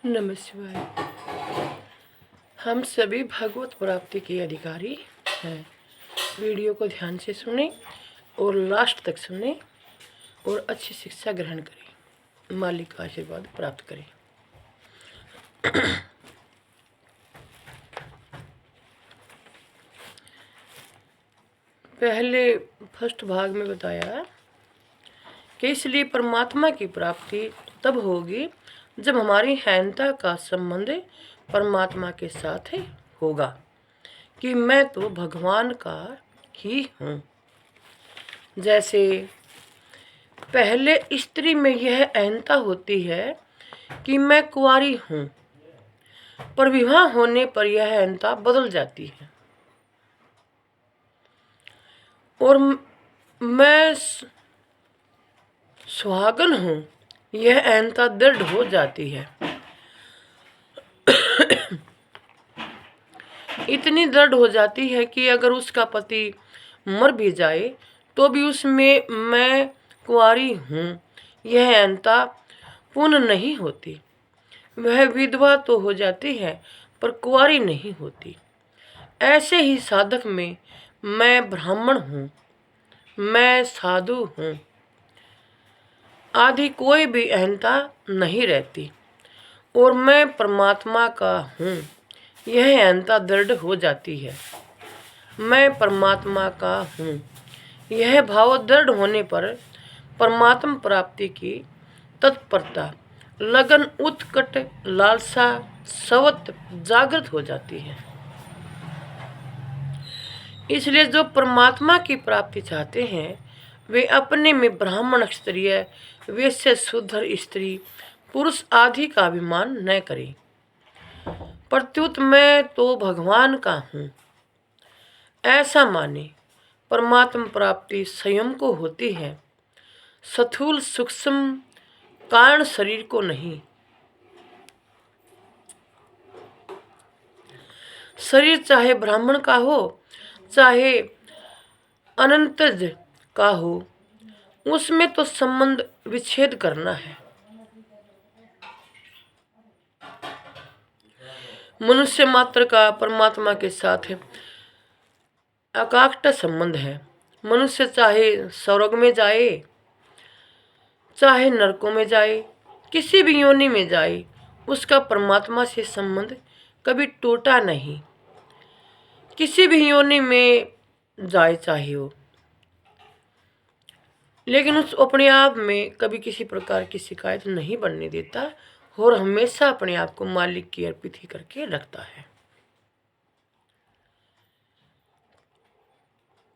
नमः शिवाय। हम सभी भगवत प्राप्ति के अधिकारी हैं। वीडियो को ध्यान से सुने और लास्ट तक सुने और अच्छी शिक्षा ग्रहण करें, मालिक का आशीर्वाद प्राप्त करें। पहले फर्स्ट भाग में बताया कि इसलिए परमात्मा की प्राप्ति तब होगी जब हमारी हैनता का संबंध परमात्मा के साथ होगा कि मैं तो भगवान का ही हूँ। जैसे पहले स्त्री में यह अहंता होती है कि मैं कुंवारी हूँ, पर विवाह होने पर यह अहंता बदल जाती है और मैं सुहागन हूँ, यह अहंता दृढ़ हो जाती है। इतनी दृढ़ हो जाती है कि अगर उसका पति मर भी जाए तो भी उसमें मैं कुंवारी हूँ यह अहंता पूर्ण नहीं होती। वह विधवा तो हो जाती है पर कुंवारी नहीं होती। ऐसे ही साधक में मैं ब्राह्मण हूँ, मैं साधु हूँ आदि कोई भी अहंता नहीं रहती और मैं परमात्मा का हूँ यह अहंता दृढ़ हो जाती है। मैं परमात्मा का हूँ यह भाव दृढ़ होने पर परमात्मा प्राप्ति की तत्परता, लगन, उत्कट, लालसा स्वत जागृत हो जाती है। इसलिए जो परमात्मा की प्राप्ति चाहते हैं वे अपने में ब्राह्मण, क्षत्रिय, वैश्य, शूद्र, स्त्री, पुरुष आदि का अभिमान न करें। प्रत्युत मैं तो भगवान का हूँ ऐसा माने। परमात्मा प्राप्ति स्वयं को होती है, स्थूल सूक्ष्म कारण शरीर को नहीं। शरीर चाहे ब्राह्मण का हो चाहे अनंतज का हो, उसमें तो संबंध विच्छेद करना है। मनुष्य मात्र का परमात्मा के साथ अकाट्य संबंध है। मनुष्य चाहे स्वर्ग में जाए चाहे नरकों में जाए, किसी भी योनि में जाए, उसका परमात्मा से संबंध कभी टूटा नहीं। किसी भी योनि में जाए चाहे वो, लेकिन उस अपने आप में कभी किसी प्रकार की शिकायत नहीं बनने देता और हमेशा अपने आप को मालिक की अर्पित ही करके रखता है।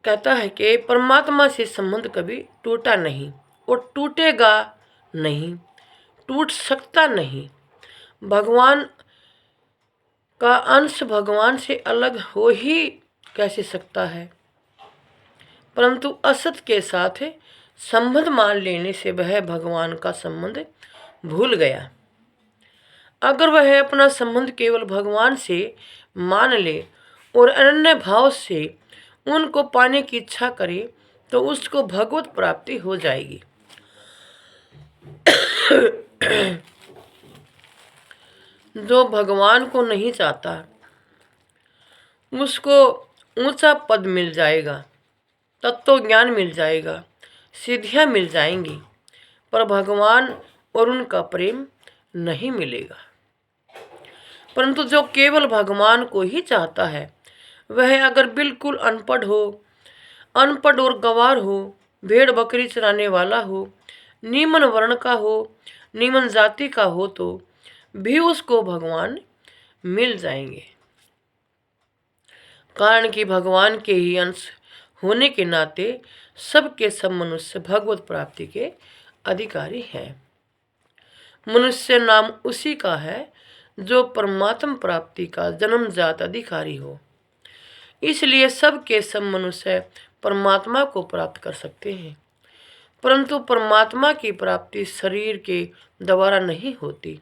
कहता है कि परमात्मा से संबंध कभी टूटा नहीं और टूटेगा नहीं, टूट सकता नहीं। भगवान का अंश भगवान से अलग हो ही कैसे सकता है, परंतु असत के साथ संबंध मान लेने से वह भगवान का संबंध भूल गया। अगर वह अपना संबंध केवल भगवान से मान ले और अनन्य भाव से उनको पाने की इच्छा करे तो उसको भगवत प्राप्ति हो जाएगी। जो भगवान को नहीं चाहता उसको ऊंचा पद मिल जाएगा, तत्व ज्ञान मिल जाएगा, सिद्धियां मिल जाएंगी, पर भगवान और उनका प्रेम नहीं मिलेगा। परंतु जो केवल भगवान को ही चाहता है वह अगर बिल्कुल अनपढ़ और गंवार हो, भेड़ बकरी चराने वाला हो, नीमन वर्ण का हो, नीमन जाति का हो तो भी उसको भगवान मिल जाएंगे। कारण कि भगवान के ही अंश होने के नाते सबके सब मनुष्य भगवत प्राप्ति के अधिकारी हैं। मनुष्य नाम उसी का है जो परमात्मा प्राप्ति का जन्मजात अधिकारी हो। इसलिए सबके सब मनुष्य परमात्मा को प्राप्त कर सकते हैं, परंतु परमात्मा की प्राप्ति शरीर के द्वारा नहीं होती,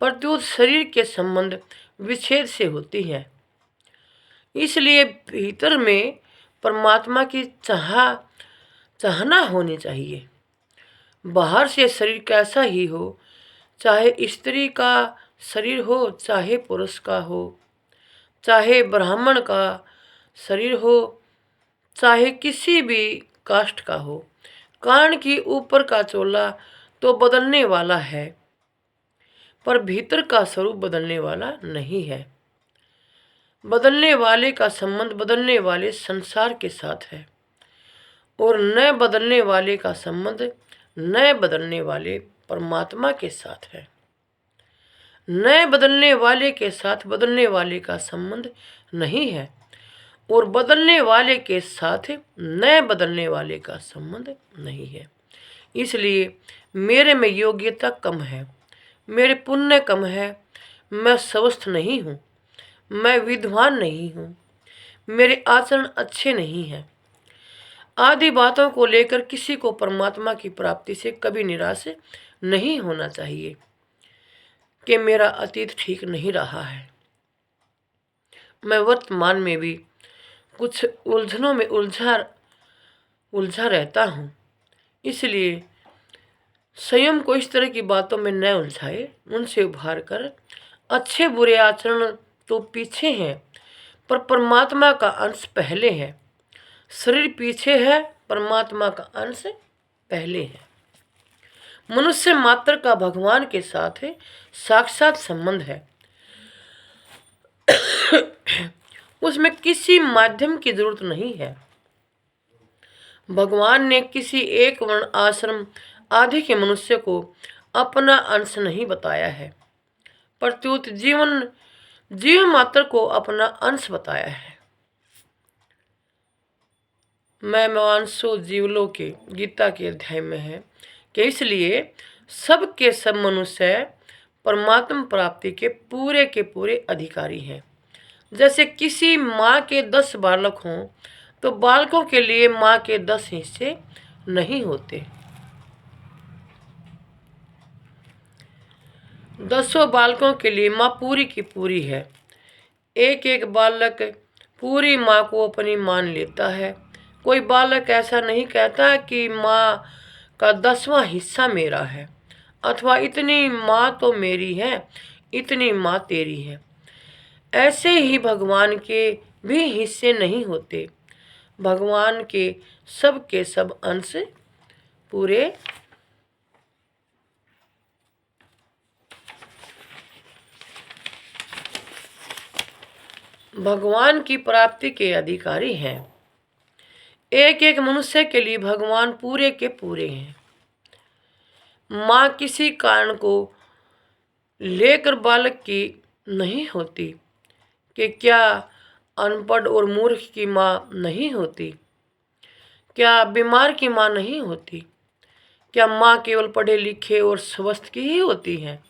प्रत्युत शरीर के संबंध विच्छेद से होती है। इसलिए भीतर में परमात्मा की चाहना होनी चाहिए। बाहर से शरीर कैसा ही हो, चाहे स्त्री का शरीर हो, चाहे पुरुष का हो, चाहे ब्राह्मण का शरीर हो, चाहे किसी भी कास्ट का हो। कान की ऊपर का चोला तो बदलने वाला है, पर भीतर का स्वरूप बदलने वाला नहीं है। बदलने वाले का संबंध बदलने वाले संसार के साथ है, और न बदलने वाले का संबंध न बदलने वाले परमात्मा के साथ है। न बदलने वाले के साथ बदलने वाले का संबंध नहीं है, और बदलने वाले के साथ न बदलने वाले का संबंध नहीं है। इसलिए मेरे में योग्यता कम है, मेरे पुण्य कम है, मैं स्वस्थ नहीं हूँ, मैं विद्वान नहीं हूँ, मेरे आचरण अच्छे नहीं हैं। आदि बातों को लेकर किसी को परमात्मा की प्राप्ति से कभी निराश नहीं होना चाहिए कि मेरा अतीत ठीक नहीं रहा है। मैं वर्तमान में भी कुछ उलझनों में उलझा रहता हूँ, इसलिए स्वयं को इस तरह की बातों में न उलझाए, उनसे उभार कर अच्छे बुरे आचरण तो पीछे हैं, पर परमात्मा का अंश पहले है। शरीर पीछे है, परमात्मा का अंश पहले है। मनुष्य मात्र का भगवान के साथ साक्षात संबंध है। उसमें किसी माध्यम की जरूरत नहीं है। भगवान ने किसी एक वर्ण आश्रम आदि के मनुष्य को अपना अंश नहीं बताया है, प्रत्युत जीव मात्र को अपना अंश बताया है। मैं मानसो जीवलों के गीता के अध्याय में है कि इसलिए सब के सब मनुष्य परमात्मा प्राप्ति के पूरे अधिकारी हैं। जैसे किसी माँ के 10 बालक हों तो बालकों के लिए माँ के 10 हिस्से नहीं होते। 10 बालकों के लिए माँ पूरी की पूरी है। एक एक बालक पूरी माँ को अपनी मान लेता है। कोई बालक ऐसा नहीं कहता कि माँ का 10वां हिस्सा मेरा है, अथवा इतनी माँ तो मेरी है, इतनी माँ तेरी है। ऐसे ही भगवान के भी हिस्से नहीं होते। भगवान के सब अंश पूरे भगवान की प्राप्ति के अधिकारी हैं। एक एक मनुष्य के लिए भगवान पूरे के पूरे हैं। माँ किसी कारण को लेकर बालक की नहीं होती कि क्या अनपढ़ और मूर्ख की माँ नहीं होती, क्या बीमार की माँ नहीं होती, क्या माँ केवल पढ़े लिखे और स्वस्थ की ही होती है।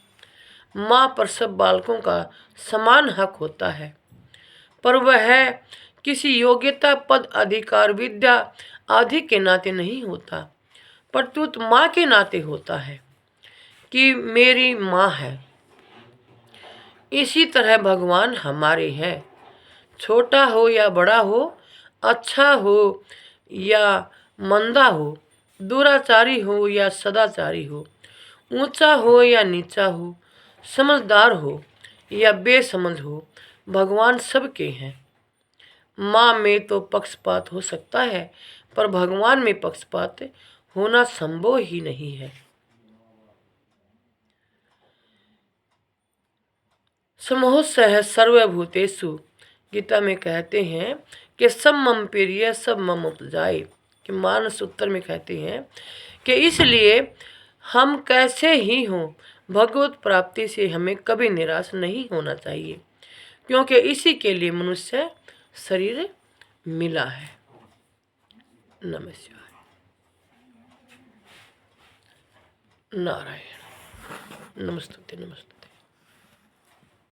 माँ पर सब बालकों का समान हक होता है, पर वह किसी योग्यता पद अधिकार विद्या आदि के नाते नहीं होता, प्रत्युत माँ के नाते होता है कि मेरी माँ है। इसी तरह भगवान हमारे हैं। छोटा हो या बड़ा हो, अच्छा हो या मंदा हो, दुराचारी हो या सदाचारी हो, ऊंचा हो या नीचा हो, समझदार हो या बेसमझ हो, भगवान सबके हैं। माँ में तो पक्षपात हो सकता है, पर भगवान में पक्षपात होना संभव ही नहीं है। समोसह सर्वभूतेषु गीता में कहते हैं कि सब मम प्रिय सब मम उपजाए, कि मानस उत्तर में कहते हैं कि इसलिए हम कैसे ही हों, भगवत प्राप्ति से हमें कभी निराश नहीं होना चाहिए, क्योंकि इसी के लिए मनुष्य शरीर मिला है। नमस्कार। नारायण। नमस्ते नमस्ते।